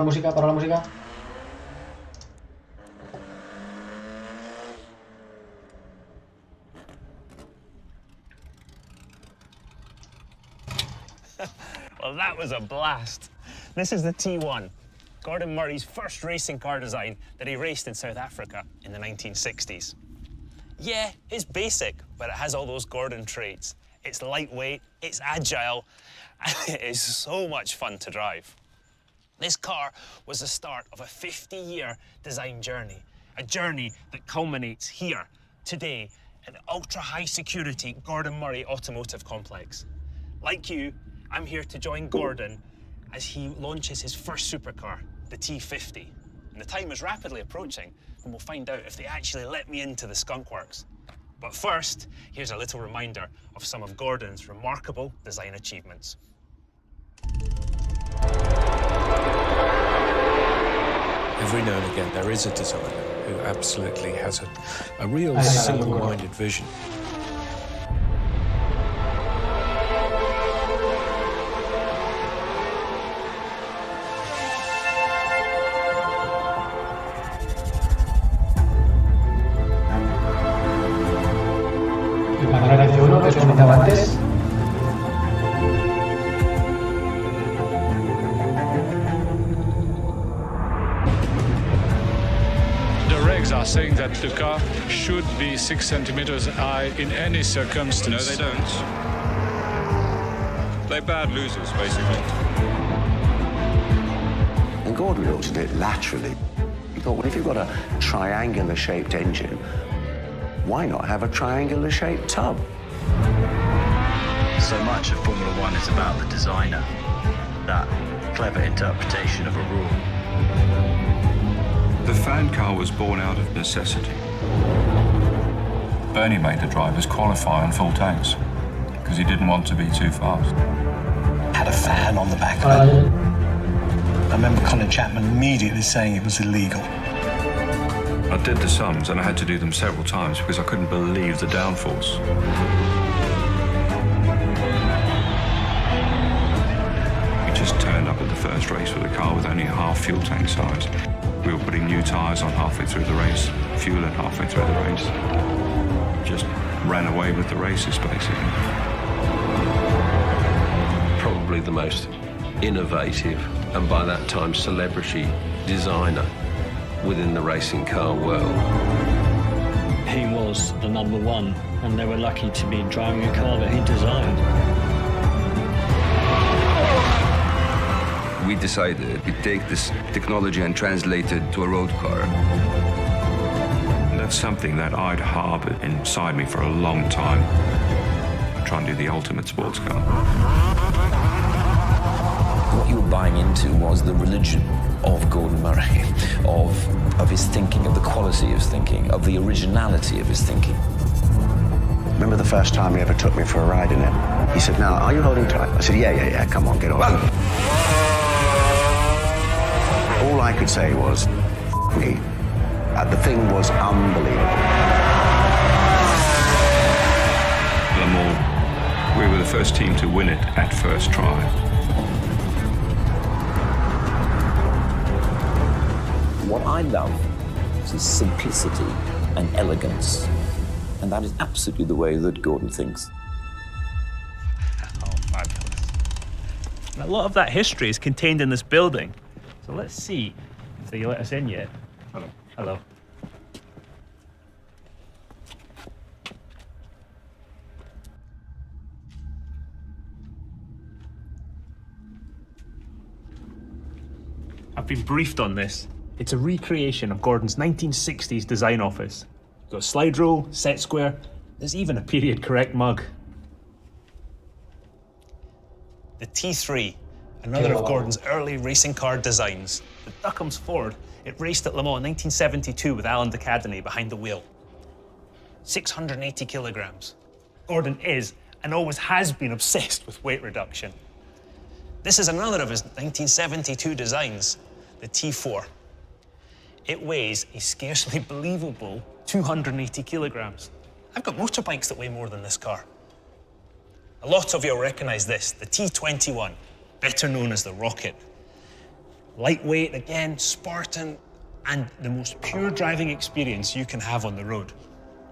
música, para la música. Well, that was a blast. This is the T1, Gordon Murray's first racing car design that he raced in South Africa in the 1960s. Yeah, it's basic, but it has all those Gordon traits. It's lightweight, it's agile, and it is so much fun to drive. This car was the start of a 50-year design journey, a journey that culminates here, today, in the ultra-high security Gordon Murray Automotive complex. Like you, I'm here to join Gordon as he launches his first supercar, the T50. And the time is rapidly approaching, and we'll find out if they actually let me into the skunk works. But first, here's a little reminder of some of Gordon's remarkable design achievements. Every now and again, there is a designer who absolutely has a real single-minded vision. El McLaren F1 que os comentaba antes. Are saying that the car should be 6 centimeters high in any circumstance. No, they don't. They're bad losers, basically. And Gordon looked at it laterally. He thought, well, if you've got a triangular-shaped engine, why not have a triangular-shaped tub? So much of Formula One is about the designer, that clever interpretation of a rule. The fan car was born out of necessity. Bernie made the drivers qualify on full tanks because he didn't want to be too fast. Had a fan on the back of it. I remember Colin Chapman immediately saying it was illegal. I did the sums and I had to do them several times because I couldn't believe the downforce. We just turned up at the first race with a car with only a half fuel tank size. We were putting new tyres on halfway through the race, fueling halfway through the race. Just ran away with the races, basically. Probably the most innovative, and by that time celebrity designer within the racing car world. He was the number one, and they were lucky to be driving a car that he designed. We decided we'd take this technology and translate it to a road car. That's something that I'd harbored inside me for a long time. I try and do the ultimate sports car. What you were buying into was the religion of Gordon Murray, of his thinking, of the quality of his thinking, of the originality of his thinking. Remember the first time he ever took me for a ride in it? He said, now, are you holding tight? I said, yeah, come on, get on. All I could say was, me. The thing was unbelievable. Le Mans, we were the first team to win it at first try. What I love is simplicity and elegance, and that is absolutely the way that Gordon thinks. Oh, fabulous. And a lot of that history is contained in this building. So let's see if they let us in yet. Hello. Hello. I've been briefed on this. It's a recreation of Gordon's 1960s design office. Got a slide rule, set square, there's even a period correct mug. The T3. Another of Gordon's early racing car designs. The Duckham's Ford, it raced at Le Mans in 1972 with Alan Decadeny behind the wheel. 680 kilograms. Gordon is, and always has been, obsessed with weight reduction. This is another of his 1972 designs, the T4. It weighs a scarcely believable 280 kilograms. I've got motorbikes that weigh more than this car. A lot of you will recognize this, the T21. Better known as the Rocket. Lightweight, again, Spartan, and the most pure driving experience you can have on the road.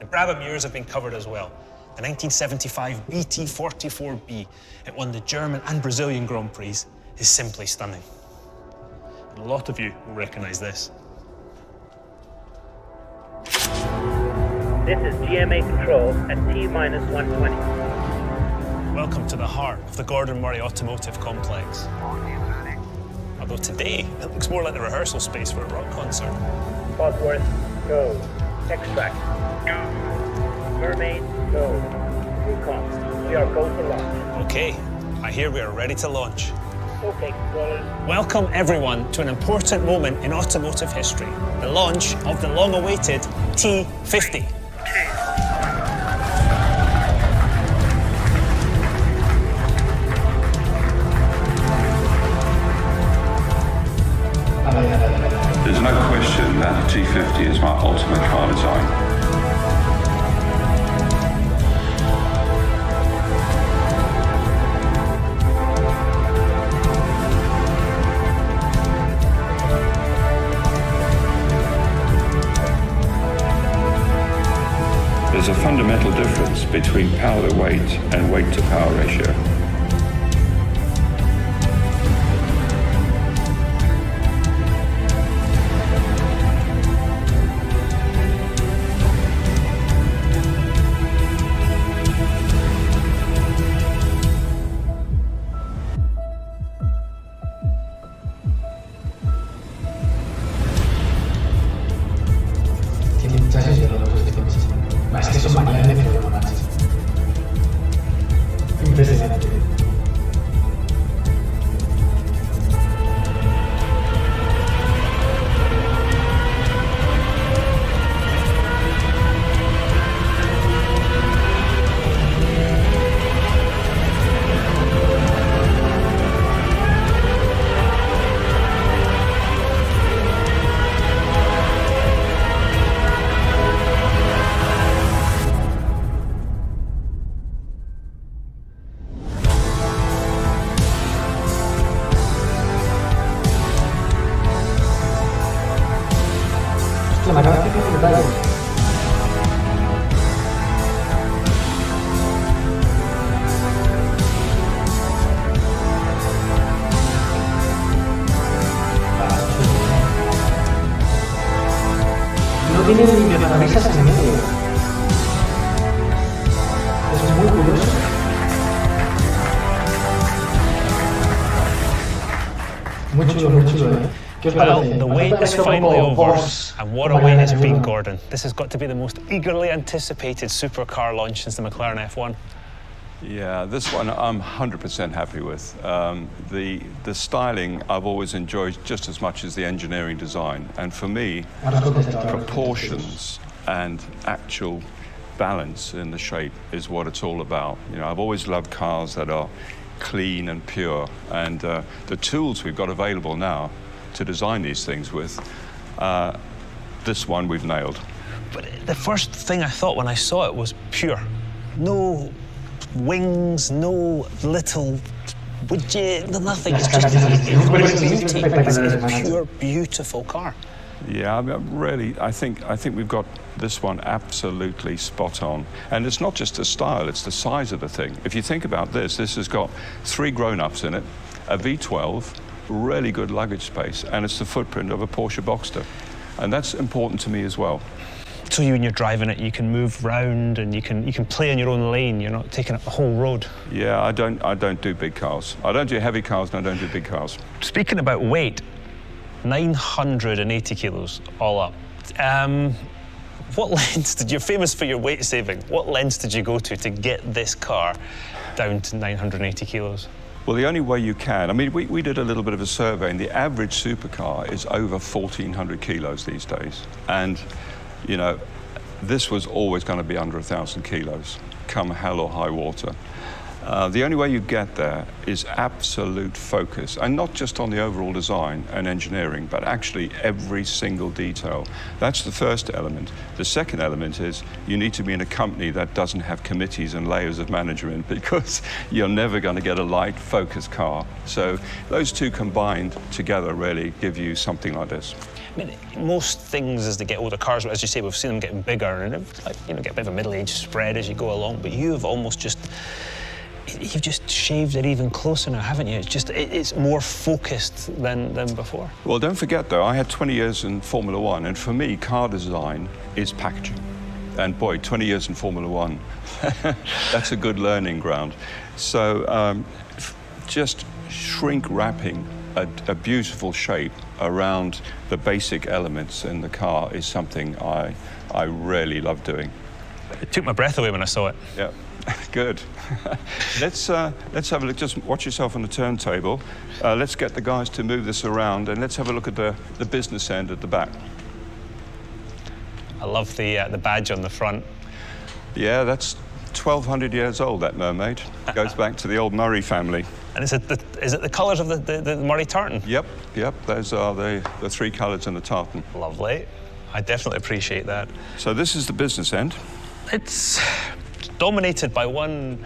The Brabham years have been covered as well. The 1975 BT44B, it won the German and Brazilian Grand Prix, is simply stunning. And a lot of you will recognize this. This is GMA control at T-120. Welcome to the heart of the Gordon Murray Automotive complex. Although today, it looks more like the rehearsal space for a rock concert. Bosworth, go. Extract, go. Mermaid, go. Recon, we are go to launch. Okay, I hear we are ready to launch. Okay, controllers. Welcome everyone to an important moment in automotive history, the launch of the long-awaited T50. There's no question that the T50 is my ultimate car design. There's a fundamental difference between power to weight and weight to power ratio. Tiene chasis de los dos este coche. Es que son McLaren F1, manches. Impresionante. Me acaba de hacer un detalle. No tiene ni limpiaparabrisas en medio. Es muy curioso. Muy chulo, ¿eh? Well, the wait is finally over, and what a wait it's been, Gordon. This has got to be the most eagerly anticipated supercar launch since the McLaren F1. Yeah, this one I'm 100% happy with. The styling I've always enjoyed just as much as the engineering design. And for me, proportions and actual balance in the shape is what it's all about. You know, I've always loved cars that are clean and pure, and the tools we've got available now to design these things with, this one we've nailed. But the first thing I thought when I saw it was pure. No wings, no little widget, nothing. It's just beauty. It's a pure, beautiful car. Yeah, I think we've got this one absolutely spot on. And it's not just the style, it's the size of the thing. If you think about this has got 3 grown-ups in it, a V12, really good luggage space, and it's the footprint of a Porsche Boxster. And that's important to me as well. So when you're driving it, you can move round and you can play in your own lane. You're not taking up the whole road. Yeah, I don't do big cars. I don't do heavy cars and I don't do big cars. Speaking about weight, 980 kilos all up. What lengths you're famous for your weight saving. What lengths did you go to get this car down to 980 kilos? Well, the only way you can, I mean, we did a little bit of a survey, and the average supercar is over 1,400 kilos these days. And, you know, this was always going to be under 1,000 kilos, come hell or high water. The only way you get there is absolute focus, and not just on the overall design and engineering, but actually every single detail. That's the first element. The second element is you need to be in a company that doesn't have committees and layers of management, because you're never going to get a light, focused car. So those two combined together really give you something like this. I mean, most things as they get older, cars, as you say, we've seen them getting bigger and like, you know, get a bit of a middle-age spread as you go along, but you've almost just, you've just shaved it even closer now, haven't you? It's just, it's more focused than before. Well, don't forget though, I had 20 years in Formula One, and for me, car design is packaging. And boy, 20 years in Formula One, that's a good learning ground. So just shrink wrapping a beautiful shape around the basic elements in the car is something I really love doing. It took my breath away when I saw it. Yeah, good. Let's have a look. Just watch yourself on the turntable. Let's get the guys to move this around, and let's have a look at the business end at the back. I love the badge on the front. Yeah, that's 1,200 years old, that mermaid. Goes back to the old Murray family. And is it the colours of the Murray tartan? Yep, those are the three colours in the tartan. Lovely. I definitely appreciate that. So this is the business end. It's dominated by one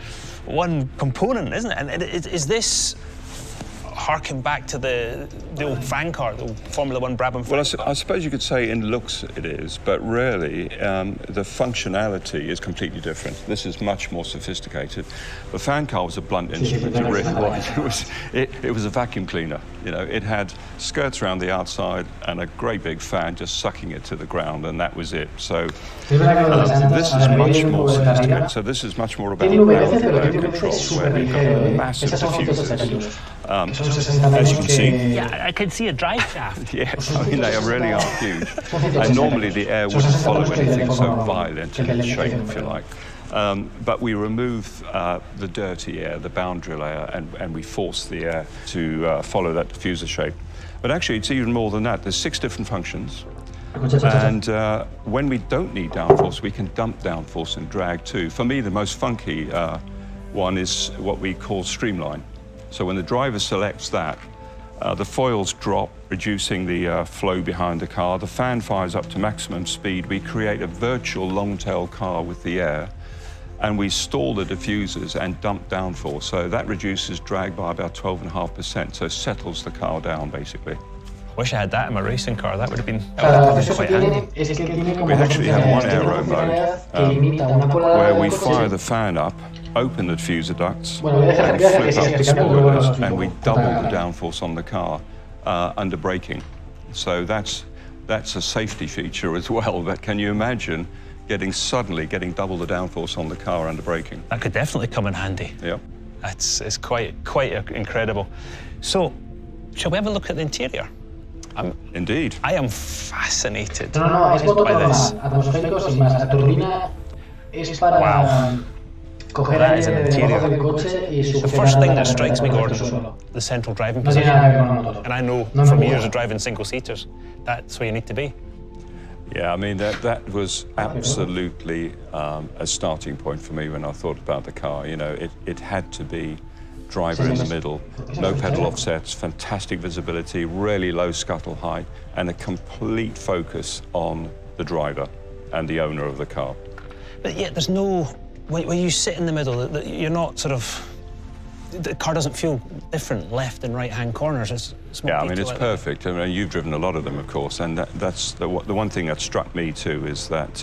component, isn't it? And is this harking back to the old fan car, the old Formula One Brabham fan car? I suppose you could say in looks it is, but really the functionality is completely different. This is much more sophisticated. The fan car was a blunt instrument. It really was. It was a vacuum cleaner. You know, it had skirts around the outside and a great big fan just sucking it to the ground, and that was it. So this is much more sophisticated. So this is much more about control, where they've got massive diffusers. As you can see, yeah, I can see a drive shaft. Yeah, I mean, they really are huge. And normally the air wouldn't follow anything so violent in its shape, if you like. But we remove the dirty air, the boundary layer, and we force the air to follow that diffuser shape. But actually, it's even more than that. There's 6 different functions. And when we don't need downforce, we can dump downforce and drag too. For me, the most funky one is what we call streamline. So when the driver selects that, the foils drop, reducing the flow behind the car. The fan fires up to maximum speed. We create a virtual long-tail car with the air, and we stall the diffusers and dump downforce. So that reduces drag by about 12.5%, so settles the car down, basically. Wish I had that in my racing car. That would have been quite handy. We actually have one aero mode where we fire the fan up, open the diffuser ducts, and flip up the spoilers, and we double the downforce on the car under braking. So that's a safety feature as well. But can you imagine suddenly getting double the downforce on the car under braking? That could definitely come in handy. Yeah. It's quite incredible. So, shall we have a look at the interior? Indeed. I am fascinated by this. Wow. That is an interior. The first thing that strikes me, Gordon, the central driving position. And I know from years of driving single-seaters, that's where you need to be. Yeah, I mean, that was absolutely a starting point for me when I thought about the car. You know, it had to be driver in the middle, no pedal offsets, fantastic visibility, really low scuttle height, and a complete focus on the driver and the owner of the car. But yet there's no, when you sit in the middle, you're not sort of, the car doesn't feel different left and right-hand corners. It's yeah, I mean, it's perfect. I mean, you've driven a lot of them, of course, and that's the one thing that struck me too, is that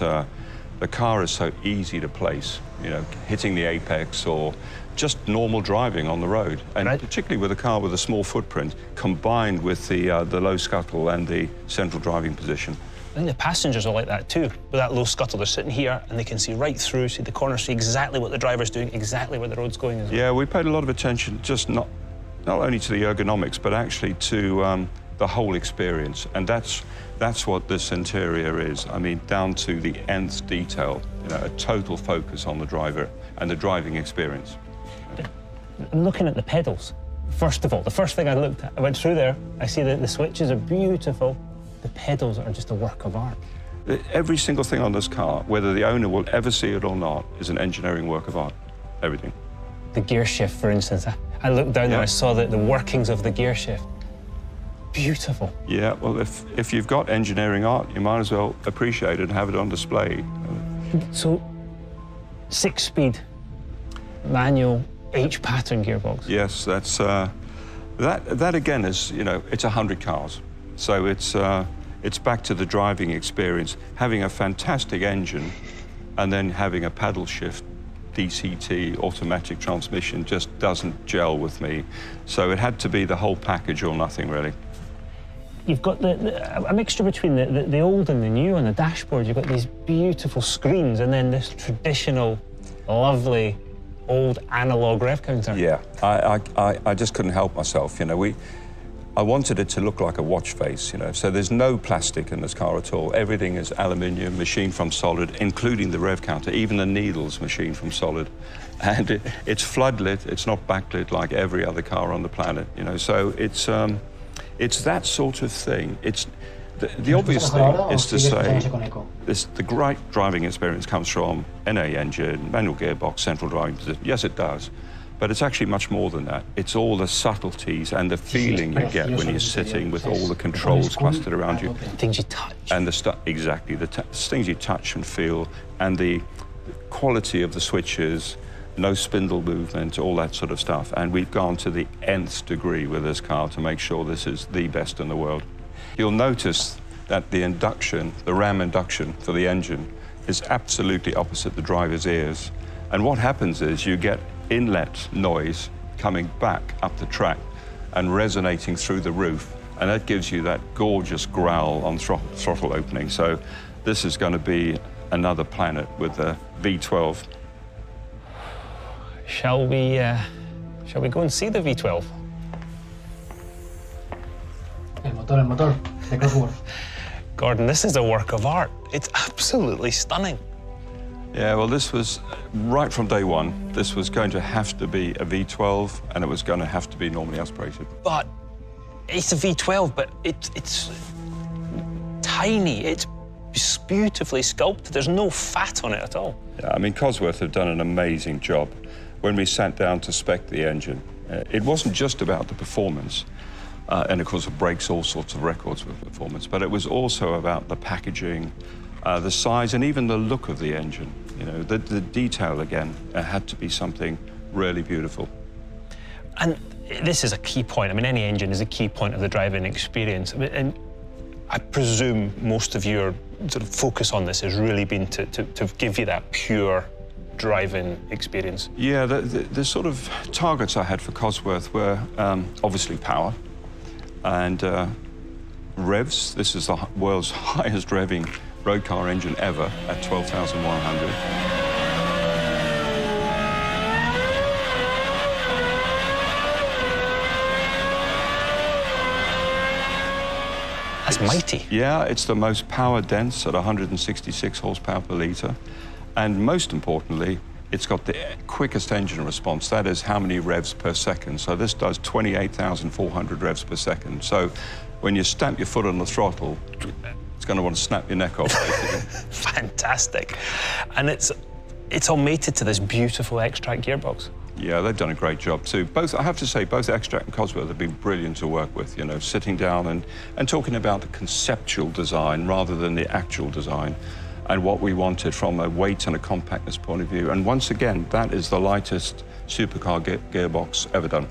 the car is so easy to place, you know, hitting the apex or just normal driving on the road, and particularly with a car with a small footprint, combined with the low scuttle and the central driving position. I think the passengers are like that too, with that low scuttle. They're sitting here and they can see right through, see the corner, see exactly what the driver's doing, exactly where the road's going as well. Yeah, we paid a lot of attention, just not only to the ergonomics, but actually to the whole experience, and that's what this interior is. I mean, down to the nth detail, you know, a total focus on the driver and the driving experience. I'm looking at the pedals. First of all, the first thing I looked at, I went through there, I see that the switches are beautiful. The pedals are just a work of art. Every single thing on this car, whether the owner will ever see it or not, is an engineering work of art. Everything. the gear shift, for instance. I looked down there, I saw the workings of the gear shift. Beautiful. Yeah, well, if you've got engineering art, you might as well appreciate it and have it on display. So, 6-speed, manual, H-pattern gearbox. Yes, that's, that again is, you know, it's 100 cars. So it's back to the driving experience. Having a fantastic engine and then having a paddle shift DCT automatic transmission just doesn't gel with me. So it had to be the whole package or nothing, really. You've got a mixture between the old and the new on the dashboard. You've got these beautiful screens and then this traditional, lovely, old analog rev counter. Yeah, I just couldn't help myself, you know. I wanted it to look like a watch face, you know, so there's no plastic in this car at all. Everything is aluminium, machined from solid, including the rev counter, even the needles machined from solid. And it's floodlit, it's not backlit like every other car on the planet, you know, so it's that sort of thing. It's the obvious thing is to say the great driving experience comes from NA engine, manual gearbox, central driving position. Yes, it does. But it's actually much more than that. It's all the subtleties and the feeling you get when you're sitting with all the controls clustered around you. Things you touch. And exactly, the things you touch and feel, and the quality of the switches, no spindle movement, all that sort of stuff. And we've gone to the nth degree with this car to make sure this is the best in the world. You'll notice that the induction, the ram induction for the engine, is absolutely opposite the driver's ears. And what happens is you get inlet noise coming back up the track and resonating through the roof, and that gives you that gorgeous growl on throttle opening. So this is going to be another planet with the V12. Shall we go and see the V12? El motor, the Cosworth. Gordon, this is a work of art. It's absolutely stunning. Yeah, well, this was, right from day one, this was going to have to be a V12, and it was going to have to be normally aspirated. But it's a V12, but it's tiny. It's beautifully sculpted. There's no fat on it at all. Yeah, I mean, Cosworth have done an amazing job. When we sat down to spec the engine, it wasn't just about the performance, and of course it breaks all sorts of records with performance, but it was also about the packaging, the size, and even the look of the engine. You know, the detail, again, had to be something really beautiful. And this is a key point. I mean, any engine is a key point of the driving experience. And I presume most of your sort of focus on this has really been to give you that pure driving experience. Yeah, the sort of targets I had for Cosworth were obviously power and revs. This is the world's highest revving road car engine ever at 12,100. That's mighty. Yeah, it's the most power dense at 166 horsepower per litre. And most importantly, it's got the quickest engine response. That is how many revs per second. So this does 28,400 revs per second. So when you stamp your foot on the throttle, it's going to want to snap your neck off, basically. Fantastic. And it's all mated to this beautiful X-Track gearbox. Yeah, they've done a great job too. Both, I have to say, both X-Track and Cosworth have been brilliant to work with, you know, sitting down and talking about the conceptual design rather than the actual design and what we wanted from a weight and a compactness point of view. And once again, that is the lightest supercar gearbox ever done.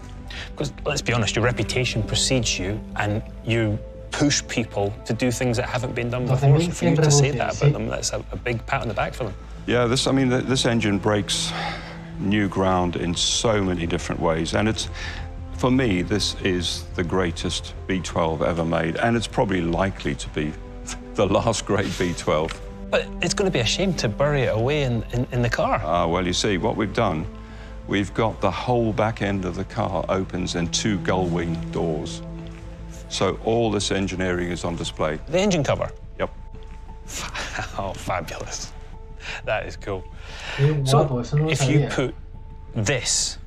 Because let's be honest, your reputation precedes you and you push people to do things that haven't been done before. So for you to say that about them, that's a big pat on the back for them. Yeah, this engine breaks new ground in so many different ways. And it's, for me, this is the greatest V12 ever made. And it's probably likely to be the last great V12. But it's going to be a shame to bury it away in the car. Well, you see, what we've done, we've got the whole back end of the car opens in 2 gull-wing doors. So all this engineering is on display. The engine cover? Yep. Oh, fabulous. That is cool. So if you put this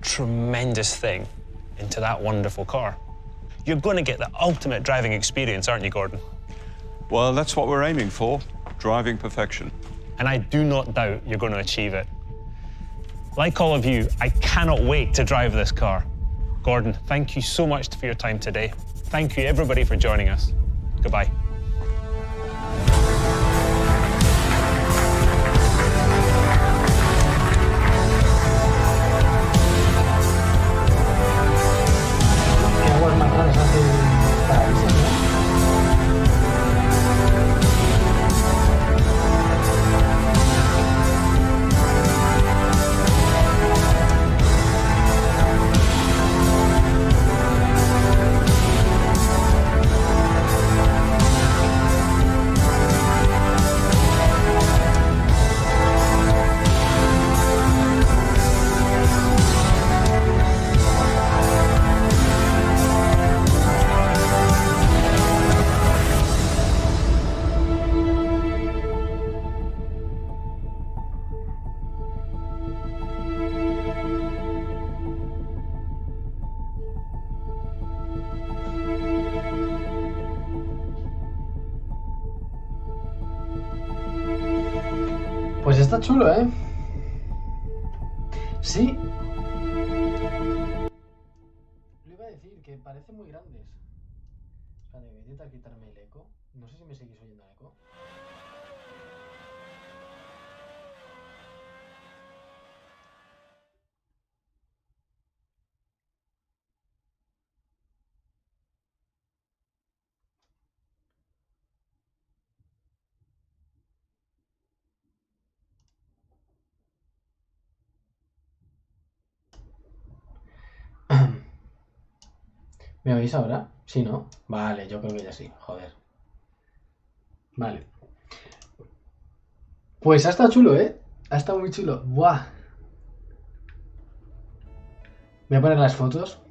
tremendous thing into that wonderful car, you're going to get the ultimate driving experience, aren't you, Gordon? Well, that's what we're aiming for, driving perfection. And I do not doubt you're going to achieve it. Like all of you, I cannot wait to drive this car. Gordon, thank you so much for your time today. Thank you everybody for joining us. Goodbye. ¿Qué aguas más raras hace para diseño? Pues está chulo, ¿eh? Sí. Lo iba a decir, que parecen muy grandes. Espera, voy a intentar quitarme el eco. No sé si me seguís oyendo el eco. ¿Me oís ahora? Sí, ¿no? Vale, yo creo que ya sí, joder. Vale. Pues ha estado chulo, ¿eh? Ha estado muy chulo. ¡Buah! Voy a poner las fotos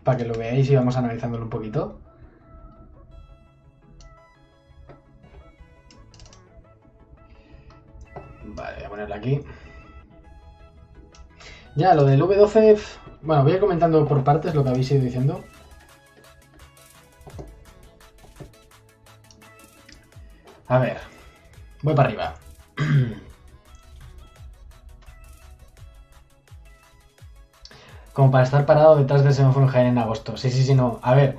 para que lo veáis y vamos analizándolo un poquito. Vale, voy a ponerla aquí. Ya, lo del V12... Bueno, voy a ir comentando por partes lo que habéis ido diciendo. A ver, voy para arriba. Como para estar parado detrás del semáforo en Jaén en agosto. Sí, sí, sí, no. A ver,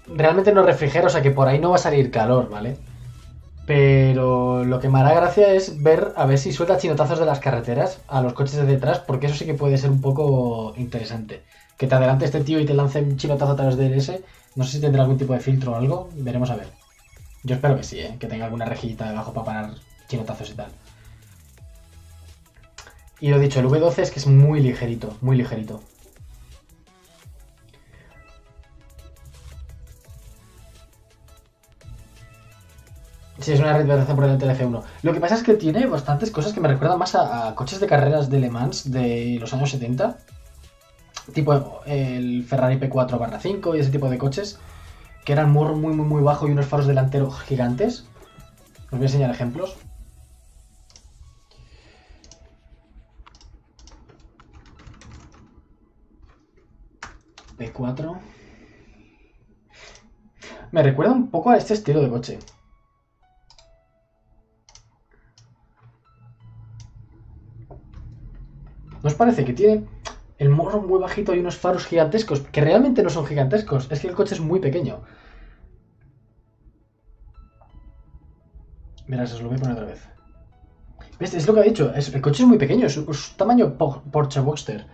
realmente no refrigera, o sea que por ahí no va a salir calor, ¿vale? Pero lo que me hará gracia es ver a ver si suelta chinotazos de las carreteras a los coches de detrás, porque eso sí que puede ser un poco interesante. Que te adelante este tío y te lance un chinotazo a través del S. No sé si tendrá algún tipo de filtro o algo. Veremos a ver. Yo espero que sí, que tenga alguna rejillita debajo para parar chinotazos y tal. Y lo dicho, el V12 es que es muy ligerito, muy ligerito. Sí, es una reinterpretación por delante del F1. Lo que pasa es que tiene bastantes cosas que me recuerdan más a coches de carreras de Le Mans de los años 70. Tipo el Ferrari P4/5 y ese tipo de coches. Que eran muy bajo y unos faros delanteros gigantes. Os voy a enseñar ejemplos. P4. Me recuerda un poco a este estilo de coche. ¿No os parece que tiene el morro muy bajito y unos faros gigantescos? Que realmente no son gigantescos, es que el coche es muy pequeño. Verás, os lo voy a poner otra vez. ¿Ves? Es lo que ha dicho, el coche es muy pequeño, es tamaño Porsche Boxster.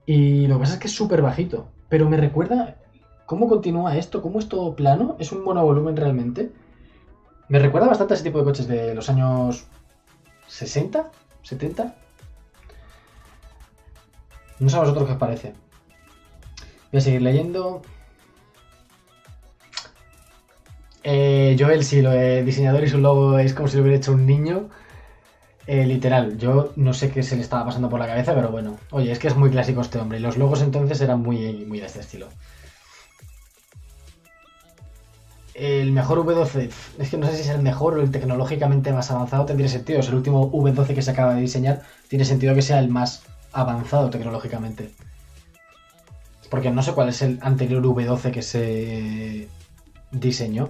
Y lo que pasa es que es súper bajito. Pero me recuerda cómo continúa esto, cómo es todo plano, es un monovolumen realmente. Me recuerda bastante a ese tipo de coches de los años 60, 70. No sé a vosotros qué os parece. Voy a seguir leyendo. Joel, sí, lo de diseñador y su logo es como si lo hubiera hecho un niño. Literal, yo no sé qué se le estaba pasando por la cabeza, pero bueno. Oye, es que es muy clásico este hombre. Y los logos entonces eran muy de este estilo. El mejor V12, es que no sé si es el mejor o el tecnológicamente más avanzado, tendría sentido. Es el último V12 que se acaba de diseñar. Tiene sentido que sea el más avanzado tecnológicamente. Porque no sé cuál es el anterior V12 que se diseñó.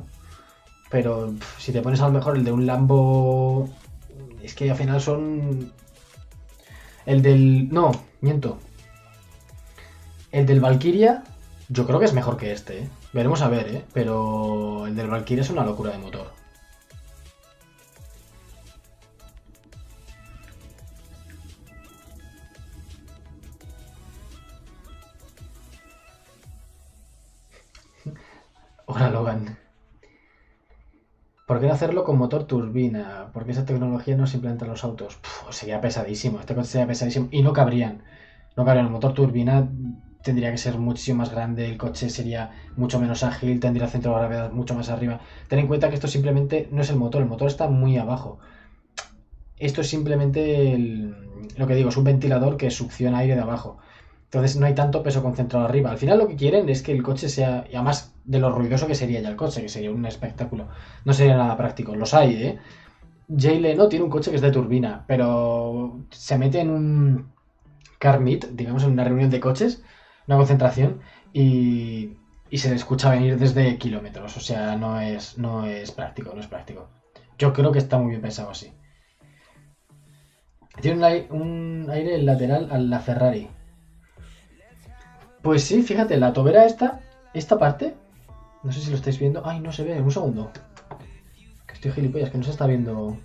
Pero si te pones a lo mejor el de un Lambo, es que al final son El del... No, miento. El del Valkyria yo creo que es mejor que este, ¿eh? Veremos a ver, ¿eh? Pero el del Valkyria es una locura de motor. Hola, Logan. ¿Por qué no hacerlo con motor turbina? Porque esa tecnología no se implementa en los autos. Sería pesadísimo. Este coche sería pesadísimo. Y no cabrían. No cabrían. El motor turbina tendría que ser muchísimo más grande. El coche sería mucho menos ágil. Tendría el centro de gravedad mucho más arriba. Ten en cuenta que esto simplemente no es el motor. El motor está muy abajo. Esto es simplemente lo que digo. Es un ventilador que succiona aire de abajo. Entonces no hay tanto peso concentrado arriba. Al final lo que quieren es que el coche sea, y además de lo ruidoso que sería ya el coche, que sería un espectáculo. No sería nada práctico. Los hay, ¿eh? Jay Leno tiene un coche que es de turbina, pero se mete en un car meet, digamos, en una reunión de coches, una concentración, y se le escucha venir desde kilómetros. O sea, no es práctico, no es práctico. Yo creo que está muy bien pensado así. Tiene un aire lateral a la Ferrari. Pues sí, fíjate, la tobera esta parte, no sé si lo estáis viendo. Ay, no se ve, un segundo. Que estoy gilipollas, que no se está viendo.